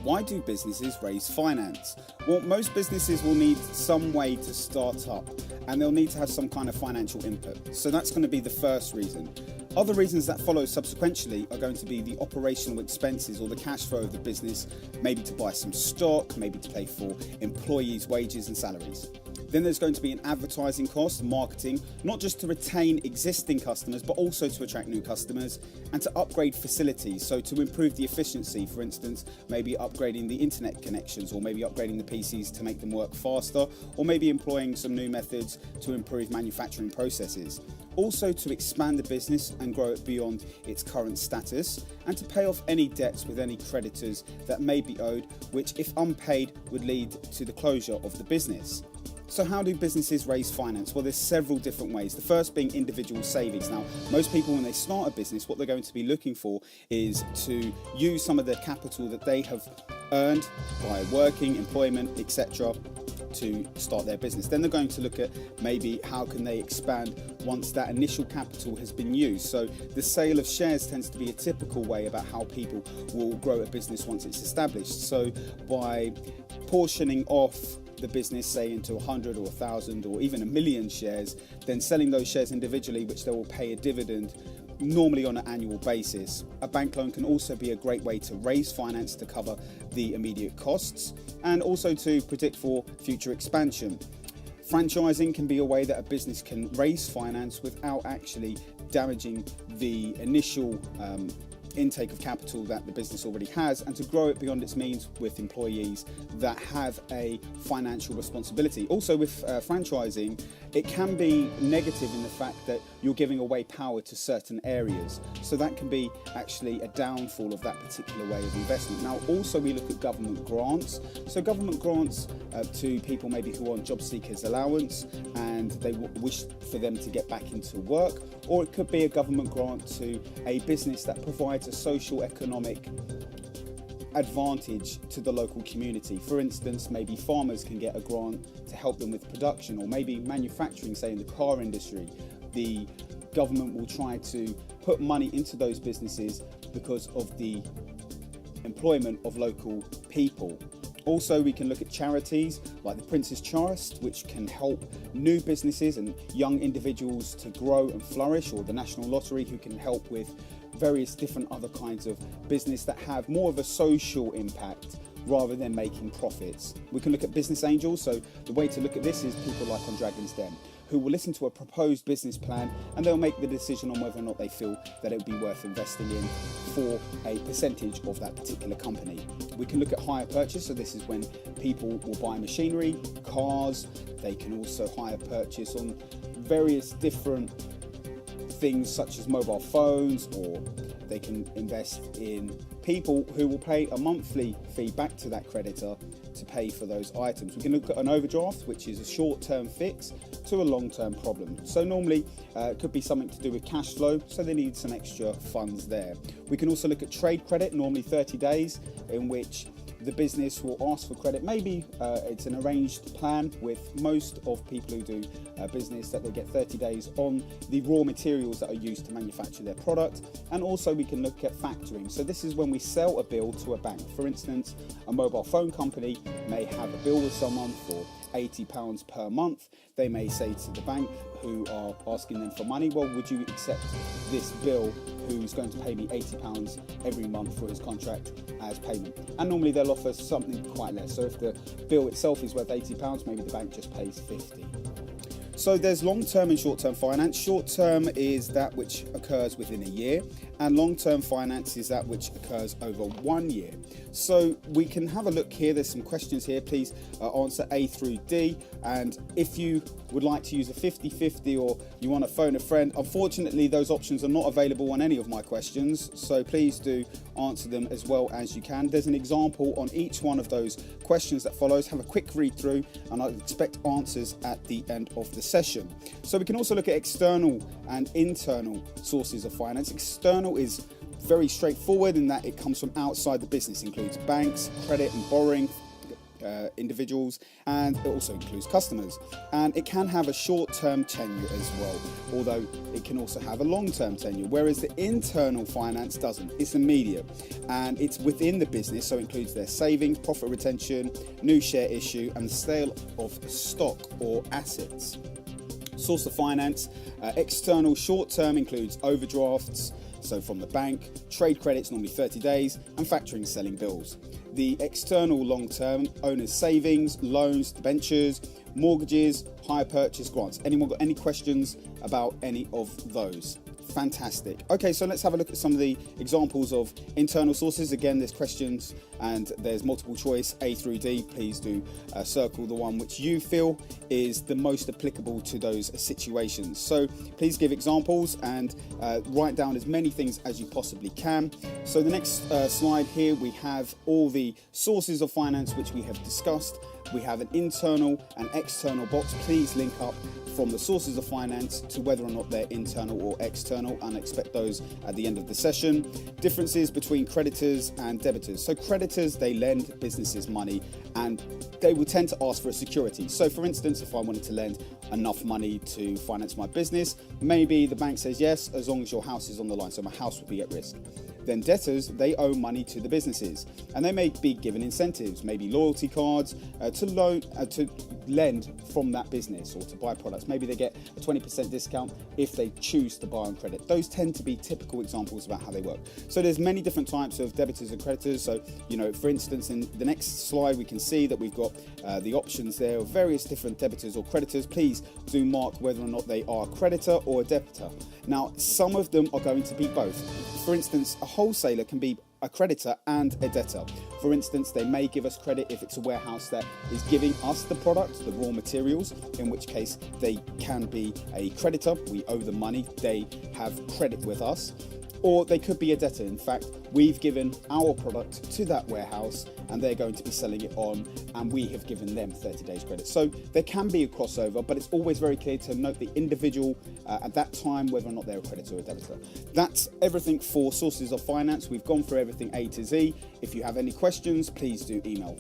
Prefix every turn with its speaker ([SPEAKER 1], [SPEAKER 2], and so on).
[SPEAKER 1] Why do businesses raise finance? Well, most businesses will need some way to start up and they'll need to have some kind of financial input. So that's going to be the first reason. Other reasons that follow subsequently are going to be the operational expenses or the cash flow of the business, maybe to buy some stock, maybe to pay for employees' wages and salaries. Then there's going to be an advertising cost, marketing, not just to retain existing customers, but also to attract new customers and to upgrade facilities. So to improve the efficiency, for instance, maybe upgrading the internet connections or maybe upgrading the PCs to make them work faster, or maybe employing some new methods to improve manufacturing processes. Also to expand the business and grow it beyond its current status, and to pay off any debts with any creditors that may be owed, which if unpaid would lead to the closure of the business. So how do businesses raise finance? Well, there's several different ways. The first being individual savings. Now, most people when they start a business, what they're going to be looking for is to use some of the capital that they have earned by working, employment, etc. to start their business. Then they're going to look at maybe how can they expand once that initial capital has been used. So the sale of shares tends to be a typical way about how people will grow a business once it's established. So by portioning off the business, say into 100 or 1,000 or even 1,000,000 shares, then selling those shares individually, which they will pay a dividend normally on an annual basis. A bank loan can also be a great way to raise finance to cover the immediate costs and also to predict for future expansion. Franchising can be a way that a business can raise finance without actually damaging the initial intake of capital that the business already has, and to grow it beyond its means with employees that have a financial responsibility. Also with franchising, it can be negative in the fact that you're giving away power to certain areas. So that can be actually a downfall of that particular way of investment. Now also we look at government grants. So government grants to people maybe who are on job seekers allowance and they wish for them to get back into work, or it could be a government grant to a business that provides a social economic advantage to the local community. For instance, maybe farmers can get a grant to help them with production, or maybe manufacturing, say in the car industry. The government will try to put money into those businesses because of the employment of local people. Also, we can look at charities like the Prince's Trust, which can help new businesses and young individuals to grow and flourish, or the National Lottery, who can help with various different other kinds of business that have more of a social impact rather than making profits. We can look at business angels. So the way to look at this is people like on Dragon's Den, who will listen to a proposed business plan and they'll make the decision on whether or not they feel that it would be worth investing in for a percentage of that particular company. We can look at hire purchase. So this is when people will buy machinery, cars. They can also hire purchase on various different things such as mobile phones, or they can invest in people who will pay a monthly fee back to that creditor to pay for those items. We can look at an overdraft, which is a short-term fix to a long-term problem. So normally it could be something to do with cash flow, so they need some extra funds there. We can also look at trade credit, normally 30 days, in which the business will ask for credit. Maybe it's an arranged plan with most of people who do business, that they get 30 days on the raw materials that are used to manufacture their product. And also we can look at factoring. So this is when we sell a bill to a bank. For instance, a mobile phone company may have a bill with someone for £80 per month. They may say to the bank who are asking them for money, well, would you accept this bill who's going to pay me £80 every month for his contract as payment? And normally they'll offer something quite less. So if the bill itself is worth £80, maybe the bank just pays £50. So there's long-term and short-term finance. Short-term is that which occurs within a year, and long-term finance is that which occurs over 1 year. So we can have a look here. There's some questions here. Please answer A through D. And if you would like to use a 50-50 or you want to phone a friend, unfortunately those options are not available on any of my questions. So please do answer them as well as you can. There's an example on each one of those questions that follows. Have a quick read through and I expect answers at the end of the session. So we can also look at external and internal sources of finance. External is very straightforward in that it comes from outside the business, includes banks, credit and borrowing, individuals, and it also includes customers. And it can have a short-term tenure as well, although it can also have a long-term tenure, whereas the internal finance doesn't. It's immediate, and it's within the business, so it includes their savings, profit retention, new share issue, and the sale of stock or assets. Source of finance, external short-term includes overdrafts, so from the bank, trade credits, normally 30 days, and factoring, selling bills. The external long-term, owners' savings, loans, debentures, mortgages, hire purchase, grants. Anyone got any questions about any of those? Fantastic. Okay, so let's have a look at some of the examples of internal sources. Again, there's questions and there's multiple choice A through D. Please do circle the one which you feel is the most applicable to those situations. So please give examples and write down as many things as you possibly can. So the next slide here, we have all the sources of finance which we have discussed. We have an internal and external box. Please link up from the sources of finance to whether or not they're internal or external, and expect those at the end of the session. Differences between creditors and debitors. So creditors, they lend businesses money and they will tend to ask for a security. So for instance, if I wanted to lend enough money to finance my business, maybe the bank says yes, as long as your house is on the line, so my house will be at risk. Then debtors, they owe money to the businesses, and they may be given incentives, maybe loyalty cards, to lend from that business or to buy products. Maybe they get a 20% discount if they choose to buy on credit. Those tend to be typical examples about how they work. So there's many different types of debitors and creditors. So, for instance, in the next slide, we can see that we've got the options there of various different debitors or creditors. Please do mark whether or not they are a creditor or a debtor. Now, some of them are going to be both. For instance, a wholesaler can be a creditor and a debtor. For instance, they may give us credit if it's a warehouse that is giving us the product, the raw materials, in which case they can be a creditor. We owe them money, they have credit with us. Or they could be a debtor. In fact, we've given our product to that warehouse and they're going to be selling it on, and we have given them 30 days credit. So there can be a crossover, but it's always very clear to note the individual at that time, whether or not they're a creditor or a debitor. That's everything for sources of finance. We've gone through everything A to Z. If you have any questions, please do email.